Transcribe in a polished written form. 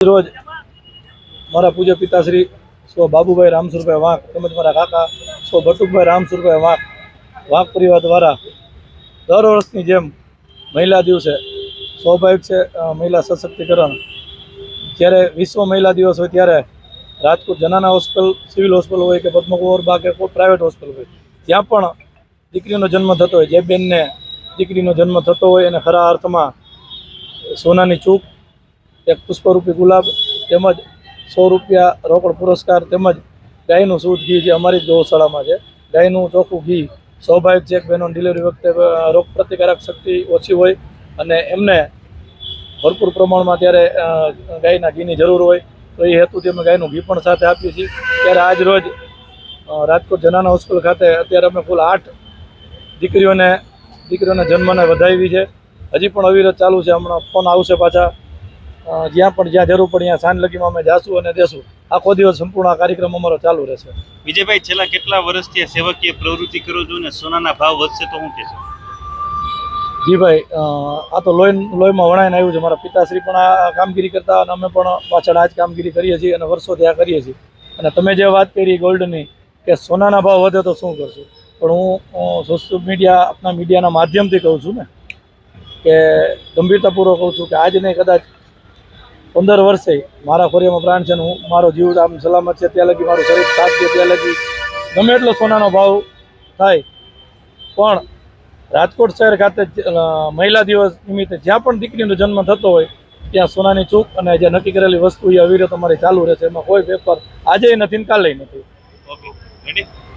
રોજ મારા પૂજ્ય પિતાશ્રી સ્વ બાબુભાઈ રામસુરભાઈ વાંક તેમજ મારા કાકા સ્વ બટુકભાઈ રામસુરભાઈ વાંક પરિવાર દ્વારા દર વર્ષની જેમ મહિલા દિવસે સ્વાભાવિક છે મહિલા સશક્તિકરણ જ્યારે વિશ્વ મહિલા દિવસ હોય ત્યારે રાજકોટ જનાના હોસ્પિટલ સિવિલ હોસ્પિટલ હોય કે પદ્મકુંવર બા કે કોઈ પ્રાઇવેટ હોસ્પિટલ હોય ત્યાં પણ દીકરીનો જન્મ થતો હોય, જે બેનને દીકરીનો જન્મ થતો હોય એને ખરા અર્થમાં સોનાની ચૂક, એક પુષ્પરૂપી ગુલાબ તેમજ ₹100 રોકડ પુરસ્કાર તેમજ ગાયનું શુદ્ધ ઘી જે અમારી જ ગૌશાળામાં છે, ગાયનું ચોખ્ખું ઘી. સ્વાભાવિક છે કે બહેનો ડિલિવરી વખતે રોગ પ્રતિકારક શક્તિ ઓછી હોય અને એમને ભરપૂર પ્રમાણમાં ત્યારે ગાયના ઘીની જરૂર હોય, તો એ હેતુથી અમે ગાયનું ઘી પણ સાથે આપીએ છીએ. ત્યારે આજ રોજ રાજકોટ જનાના હોસ્પિટલ ખાતે અત્યારે અમે કુલ 8 દીકરીઓને જન્મને વધાવી છે. હજી પણ અવિરત ચાલુ છે. હમણાં ફોન આવશે પાછા. જ્યાં જરૂર પડે ત્યાં સાંજ લગીમાં અમે જાશું અને દેશું. આખો દિવસ સંપૂર્ણ કાર્યક્રમ અમારો ચાલુ રહેશે. વિજયભાઈ, છેલ્લા કેટલા વર્ષથી સેવકીય પ્રવૃત્તિ કરો છો ને સોનાના ભાવ વધશે તો શું કહેશો? જી ભાઈ, આ તો લોહીમાં વણાઈને આવ્યું છે. મારા પિતાશ્રી પણ આ કામગીરી કરતા અને અમે પણ પાછળ આ જ કામગીરી કરીએ છીએ અને વર્ષોથી આ કરીએ છીએ. અને તમે જે વાત કરી ગોલ્ડની કે સોનાના ભાવ વધે તો શું કરશું, પણ હું સોશિયલ મીડિયા આપણા મીડિયાના માધ્યમથી કહું છું ને કે ગંભીરતાપૂર્વક કહું છું કે આજ નહીં કદાચ 15 વર્ષે મારા ખોરિયામાં પ્રાણ છે ને હું મારો જીવ આમ સલામત છે ત્યાં લગી, મારું શરીર સાથ છે ત્યાં લગી ગમે એટલો સોનાનો ભાવ થાય પણ રાજકોટ શહેર ખાતે મહિલા દિવસ નિમિત્તે જ્યાં પણ દીકરીનો જન્મ થતો હોય ત્યાં સોનાની ચૂક અને જે નક્કી કરેલી વસ્તુ એ અવિરત અમારી ચાલુ રહેશે. એમાં કોઈ પેપર આજે નથી ને કાલે નથી. Okay, ready.